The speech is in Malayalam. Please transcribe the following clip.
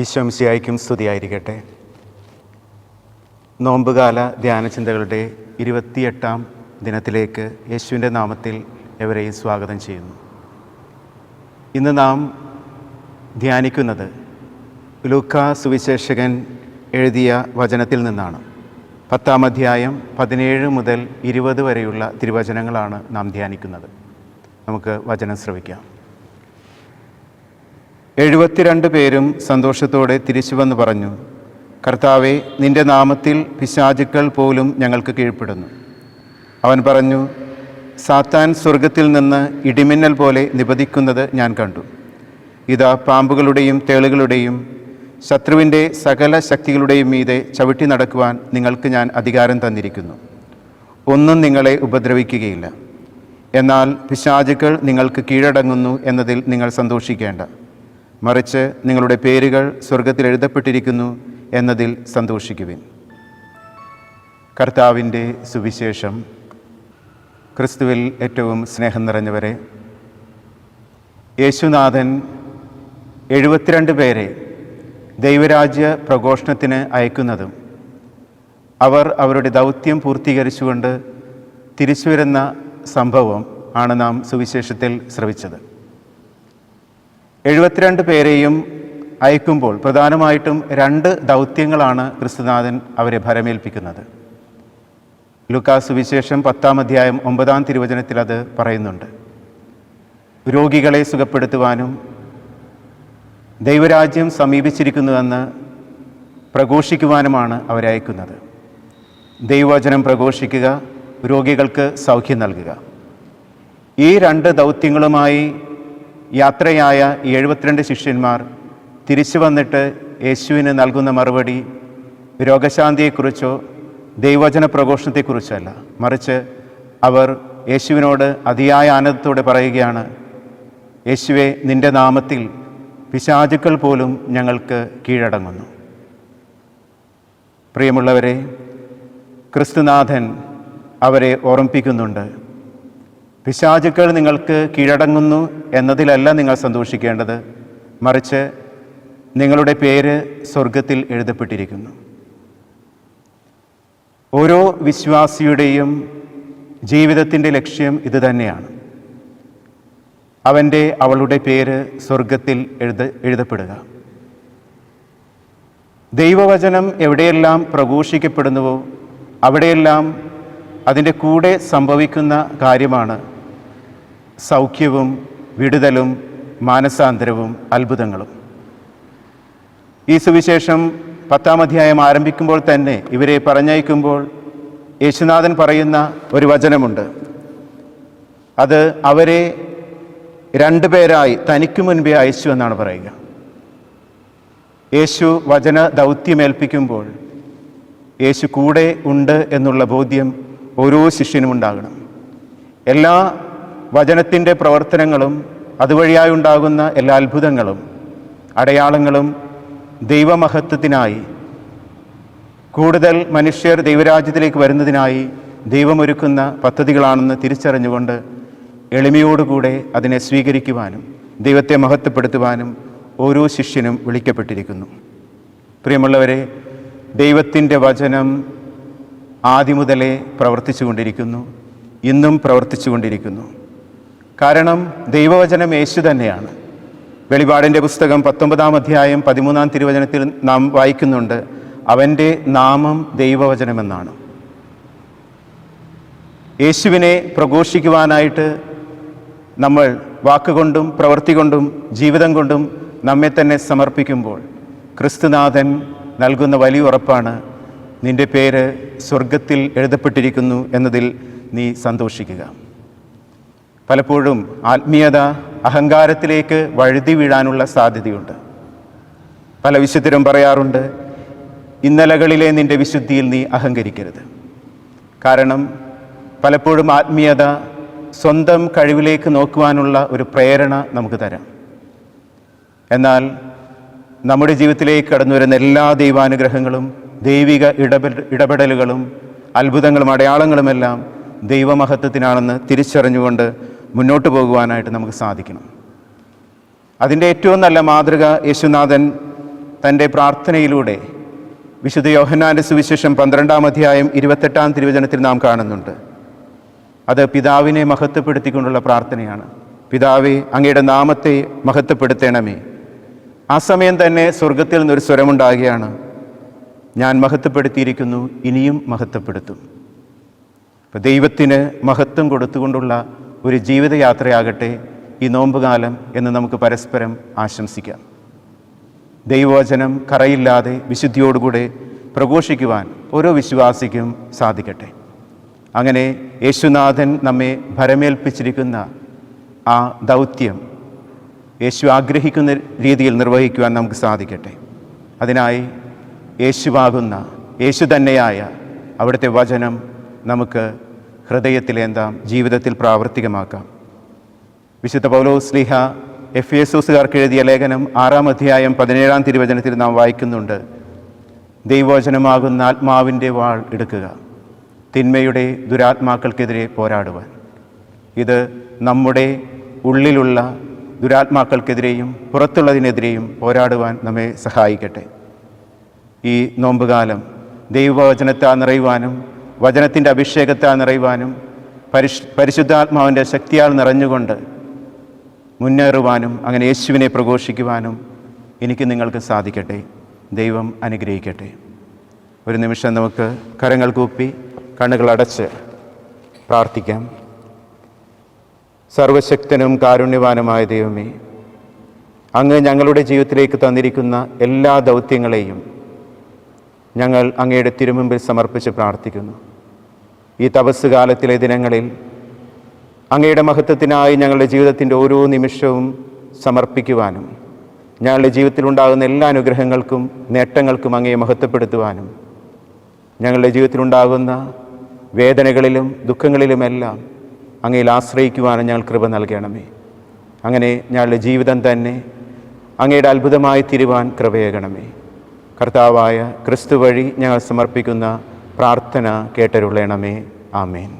ഈശോ മിശിഹായ്ക്കും സ്തുതിയായിരിക്കട്ടെ. നോമ്പുകാല ധ്യാനചിന്തകളുടെ 28ാം ദിനത്തിലേക്ക് യേശുവിൻ്റെ നാമത്തിൽ എവരെയും സ്വാഗതം ചെയ്യുന്നു. ഇന്ന് നാം ധ്യാനിക്കുന്നത് ലൂക്കാ സുവിശേഷകൻ എഴുതിയ വചനത്തിൽ നിന്നാണ്. 10-ാം അധ്യായം 17 മുതൽ 20 വരെയുള്ള തിരുവചനങ്ങളാണ് നാം ധ്യാനിക്കുന്നത്. നമുക്ക് വചനം ശ്രവിക്കാം. 72 പേരും സന്തോഷത്തോടെ തിരിച്ചു വന്ന് പറഞ്ഞു, കർത്താവേ, നിൻ്റെ നാമത്തിൽ പിശാചുക്കൾ പോലും ഞങ്ങൾക്ക് കീഴ്പ്പെടുന്നു. അവൻ പറഞ്ഞു, സാത്താൻ സ്വർഗത്തിൽ നിന്ന് ഇടിമിന്നൽ പോലെ നിപതിക്കുന്നത് ഞാൻ കണ്ടു. ഇതാ, പാമ്പുകളുടെയും തേളുകളുടെയും ശത്രുവിൻ്റെ സകല ശക്തികളുടെയും മീതെ ചവിട്ടി നടക്കുവാൻ നിങ്ങൾക്ക് ഞാൻ അധികാരം തന്നിരിക്കുന്നു. ഒന്നും നിങ്ങളെ ഉപദ്രവിക്കുകയില്ല. എന്നാൽ പിശാചുക്കൾ നിങ്ങൾക്ക് കീഴടങ്ങുന്നു എന്നതിൽ നിങ്ങൾ സന്തോഷിക്കേണ്ട. മറിച്ച് നിങ്ങളുടെ പേരുകൾ സ്വർഗത്തിൽ എഴുതപ്പെട്ടിരിക്കുന്നു എന്നതിൽ സന്തോഷിക്കുവിൻ. കർത്താവിൻ്റെ സുവിശേഷം. ക്രിസ്തുവിൽ ഏറ്റവും സ്നേഹം നിറഞ്ഞവരെ, യേശുനാഥൻ 72 പേരെ ദൈവരാജ്യ പ്രഘോഷണത്തിന് അയക്കുന്നതും അവർ അവരുടെ ദൗത്യം പൂർത്തീകരിച്ചുകൊണ്ട് തിരിച്ചു വരുന്ന സംഭവം ആണ് നാം സുവിശേഷത്തിൽ ശ്രവിച്ചത്. 72 പേരെയും അയക്കുമ്പോൾ പ്രധാനമായിട്ടും 2 ദൗത്യങ്ങളാണ് ക്രിസ്തുനാഥൻ അവരെ ഭരമേൽപ്പിക്കുന്നത്. ലൂക്കാ സുവിശേഷം 10-ാം അധ്യായം 9-ാം തിരുവചനത്തിൽ അത് പറയുന്നുണ്ട്. രോഗികളെ സുഖപ്പെടുത്തുവാനും ദൈവരാജ്യം സമീപിച്ചിരിക്കുന്നുവെന്ന് പ്രഘോഷിക്കുവാനുമാണ് അവരെ അയക്കുന്നത്. ദൈവവചനം പ്രഘോഷിക്കുക, രോഗികൾക്ക് സൗഖ്യം നൽകുക. ഈ 2 ദൗത്യങ്ങളുമായി യാത്രയായ ഈ 72 ശിഷ്യന്മാർ തിരിച്ചു വന്നിട്ട് യേശുവിന് നൽകുന്ന മറുപടി രോഗശാന്തിയെക്കുറിച്ചോ ദൈവവചന പ്രഘോഷണത്തെക്കുറിച്ചല്ല, മറിച്ച് അവർ യേശുവിനോട് അതിയായ ആനന്ദത്തോടെ പറയുകയാണ്, യേശുവേ, നിൻ്റെ നാമത്തിൽ പിശാചുക്കൾ പോലും ഞങ്ങൾക്ക് കീഴടങ്ങുന്നു. പ്രിയമുള്ളവരെ, ക്രിസ്തുനാഥൻ അവരെ ഓർമ്മിപ്പിക്കുന്നുണ്ട്. പിശാചുക്കൾ നിങ്ങൾക്ക് കീഴടങ്ങുന്നു എന്നതിലല്ല നിങ്ങൾ സന്തോഷിക്കേണ്ടത്, മറിച്ച് നിങ്ങളുടെ പേര് സ്വർഗത്തിൽ എഴുതപ്പെട്ടിരിക്കുന്നു. ഓരോ വിശ്വാസിയുടെയും ജീവിതത്തിൻ്റെ ലക്ഷ്യം ഇതുതന്നെയാണ്. അവളുടെ പേര് സ്വർഗത്തിൽ എഴുതപ്പെടുക. ദൈവവചനം എവിടെയെല്ലാം പ്രഘോഷിക്കപ്പെടുന്നുവോ അവിടെയെല്ലാം അതിൻ്റെ കൂടെ സംഭവിക്കുന്ന കാര്യമാണ് സൗഖ്യവും വിടുതലും മാനസാന്തരവും അത്ഭുതങ്ങളും. ഈ സുവിശേഷം 10-ാം അധ്യായം ആരംഭിക്കുമ്പോൾ തന്നെ ഇവരെ പറഞ്ഞയക്കുമ്പോൾ യേശുനാഥൻ പറയുന്ന ഒരു വചനമുണ്ട്. അത് അവരെ 2 പേരായി തനിക്ക് മുൻപേ അയച്ചു എന്നാണ് പറയുക. യേശു വചന ദൗത്യമേൽപ്പിക്കുമ്പോൾ യേശു കൂടെ ഉണ്ട് എന്നുള്ള ബോധ്യം ഓരോ ശിഷ്യനും ഉണ്ടാകണം. എല്ലാ വചനത്തിൻ്റെ പ്രവർത്തനങ്ങളും അതുവഴിയായി ഉണ്ടാകുന്ന എല്ലാ അത്ഭുതങ്ങളും അടയാളങ്ങളും ദൈവമഹത്വത്തിനായി, കൂടുതൽ മനുഷ്യർ ദൈവരാജ്യത്തിലേക്ക് വരുന്നതിനായി ദൈവമൊരുക്കുന്ന പദ്ധതികളാണെന്ന് തിരിച്ചറിഞ്ഞുകൊണ്ട് എളിമയോടുകൂടെ അതിനെ സ്വീകരിക്കുവാനും ദൈവത്തെ മഹത്വപ്പെടുത്തുവാനും ഓരോ ശിഷ്യനും വിളിക്കപ്പെട്ടിരിക്കുന്നു. പ്രിയമുള്ളവരെ, ദൈവത്തിൻ്റെ വചനം ആദ്യം മുതലേ പ്രവർത്തിച്ചു കൊണ്ടിരിക്കുന്നു, ഇന്നും പ്രവർത്തിച്ചു കൊണ്ടിരിക്കുന്നു. കാരണം ദൈവവചനം യേശു തന്നെയാണ്. വെളിപാടിൻ്റെ പുസ്തകം 19-ാം അധ്യായം 13-ാം തിരുവചനത്തിൽ നാം വായിക്കുന്നുണ്ട്, അവൻ്റെ നാമം ദൈവവചനമെന്നാണ്. യേശുവിനെ പ്രഘോഷിക്കുവാനായിട്ട് നമ്മൾ വാക്കുകൊണ്ടും പ്രവൃത്തി കൊണ്ടും ജീവിതം കൊണ്ടും നമ്മെ തന്നെ സമർപ്പിക്കുമ്പോൾ ക്രിസ്തുനാഥൻ നൽകുന്ന വലിയ ഉറപ്പാണ്, നിൻ്റെ പേര് സ്വർഗത്തിൽ എഴുതപ്പെട്ടിരിക്കുന്നു എന്നതിൽ നീ സന്തോഷിക്കുക. പലപ്പോഴും ആത്മീയത അഹങ്കാരത്തിലേക്ക് വഴുതി വീഴാനുള്ള സാധ്യതയുണ്ട്. പല വിശുദ്ധരും പറയാറുണ്ട്, ഇന്നലകളിലെ നിൻ്റെ വിശുദ്ധിയിൽ നീ അഹങ്കരിക്കരുത്. കാരണം പലപ്പോഴും ആത്മീയത സ്വന്തം കഴിവിലേക്ക് നോക്കുവാനുള്ള ഒരു പ്രേരണ നമുക്ക് തരാം. എന്നാൽ നമ്മുടെ ജീവിതത്തിലേക്ക് കടന്നു വരുന്ന എല്ലാ ദൈവാനുഗ്രഹങ്ങളും ദൈവിക ഇടപെടലുകളും അത്ഭുതങ്ങളും അടയാളങ്ങളുമെല്ലാം ദൈവമഹത്വത്തിനാണെന്ന് തിരിച്ചറിഞ്ഞുകൊണ്ട് മുന്നോട്ട് പോകുവാനായിട്ട് നമുക്ക് സാധിക്കണം. അതിൻ്റെ ഏറ്റവും നല്ല മാതൃക യേശുനാഥൻ തൻ്റെ പ്രാർത്ഥനയിലൂടെ വിശുദ്ധ യോഹന്നാൻ്റെ സുവിശേഷം 12-ാം അധ്യായം 28-ാം തിരുവചനത്തിൽ നാം കാണുന്നുണ്ട്. അത് പിതാവിനെ മഹത്വപ്പെടുത്തിക്കൊണ്ടുള്ള പ്രാർത്ഥനയാണ്. പിതാവേ, അങ്ങയുടെ നാമത്തെ മഹത്വപ്പെടുത്തണമേ. ആ സമയം തന്നെ സ്വർഗത്തിൽ നിന്നൊരു സ്വരമുണ്ടാകുകയാണ്, ഞാൻ മഹത്വപ്പെടുത്തിയിരിക്കുന്നു, ഇനിയും മഹത്വപ്പെടുത്തും. അപ്പോൾ ദൈവത്തിന് മഹത്വം കൊടുത്തുകൊണ്ടുള്ള ഒരു ജീവിതയാത്രയാകട്ടെ ഈ നോമ്പുകാലം എന്ന് നമുക്ക് പരസ്പരം ആശംസിക്കാം. ദൈവവചനം കറയില്ലാതെ വിശുദ്ധിയോടുകൂടെ പ്രഘോഷിക്കുവാൻ ഓരോ വിശ്വാസിക്കും സാധിക്കട്ടെ. അങ്ങനെ യേശുനാഥൻ നമ്മെ ഭരമേൽപ്പിച്ചിരിക്കുന്ന ആ ദൗത്യം യേശു ആഗ്രഹിക്കുന്ന രീതിയിൽ നിർവഹിക്കുവാൻ നമുക്ക് സാധിക്കട്ടെ. അതിനായി യേശുവാകുന്ന, യേശു തന്നെയായ അവിടുത്തെ വചനം നമുക്ക് ഹൃദയത്തിലേന്താം, ജീവിതത്തിൽ പ്രാവർത്തികമാക്കാം. വിശുദ്ധ പൗലോസ് ശ്ലീഹ എഫേസോസുകാർക്ക് എഴുതിയ ലേഖനം 6-ാം അധ്യായം 17-ാം തിരുവചനത്തിൽ നാം വായിക്കുന്നുണ്ട്, ദൈവവചനമാകുന്ന ആത്മാവിൻ്റെ വാൾ എടുക്കുക, തിന്മയുടെ ദുരാത്മാക്കൾക്കെതിരെ പോരാടുവാൻ. ഇത് നമ്മുടെ ഉള്ളിലുള്ള ദുരാത്മാക്കൾക്കെതിരെയും പുറത്തുള്ളതിനെതിരെയും പോരാടുവാൻ നമ്മെ സഹായിക്കട്ടെ. ഈ നോമ്പുകാലം ദൈവവചനത്താൽ നിറയുവാനും വചനത്തിൻ്റെ അഭിഷേകത്താൽ നിറയുവാനും പരിശുദ്ധാത്മാവിൻ്റെ ശക്തിയാൽ നിറഞ്ഞുകൊണ്ട് മുന്നേറുവാനും അങ്ങനെ യേശുവിനെ പ്രഘോഷിക്കുവാനും എനിക്ക് നിങ്ങൾക്ക് സാധിക്കട്ടെ. ദൈവം അനുഗ്രഹിക്കട്ടെ. ഒരു നിമിഷം നമുക്ക് കരങ്ങൾ കൂപ്പി കണ്ണുകളടച്ച് പ്രാർത്ഥിക്കാം. സർവശക്തനും കാരുണ്യവാനുമായ ദൈവമേ, അങ്ങ് ഞങ്ങളുടെ ജീവിതത്തിലേക്ക് തന്നിരിക്കുന്ന എല്ലാ ദൗത്യങ്ങളെയും ഞങ്ങൾ അങ്ങയുടെ തിരുമുമ്പിൽ സമർപ്പിച്ച് പ്രാർത്ഥിക്കുന്നു. ഈ തപസ് കാലത്തിലെ ദിനങ്ങളിൽ അങ്ങയുടെ മഹത്വത്തിനായി ഞങ്ങളുടെ ജീവിതത്തിൻ്റെ ഓരോ നിമിഷവും സമർപ്പിക്കുവാനും ഞങ്ങളുടെ ജീവിതത്തിലുണ്ടാകുന്ന എല്ലാ അനുഗ്രഹങ്ങൾക്കും നേട്ടങ്ങൾക്കും അങ്ങയെ മഹത്വപ്പെടുത്തുവാനും ഞങ്ങളുടെ ജീവിതത്തിലുണ്ടാകുന്ന വേദനകളിലും ദുഃഖങ്ങളിലുമെല്ലാം അങ്ങയിൽ ആശ്രയിക്കുവാനും ഞങ്ങൾ കൃപ നൽകണമേ. അങ്ങനെ ഞങ്ങളുടെ ജീവിതം തന്നെ അങ്ങയുടെ അത്ഭുതമായി തീരുവാൻ കൃപയേകണമേ. കർത്താവായ ക്രിസ്തു വഴി ഞങ്ങൾ സമർപ്പിക്കുന്ന പ്രാർത്ഥന കേട്ടരുളണമേ. ആമേൻ.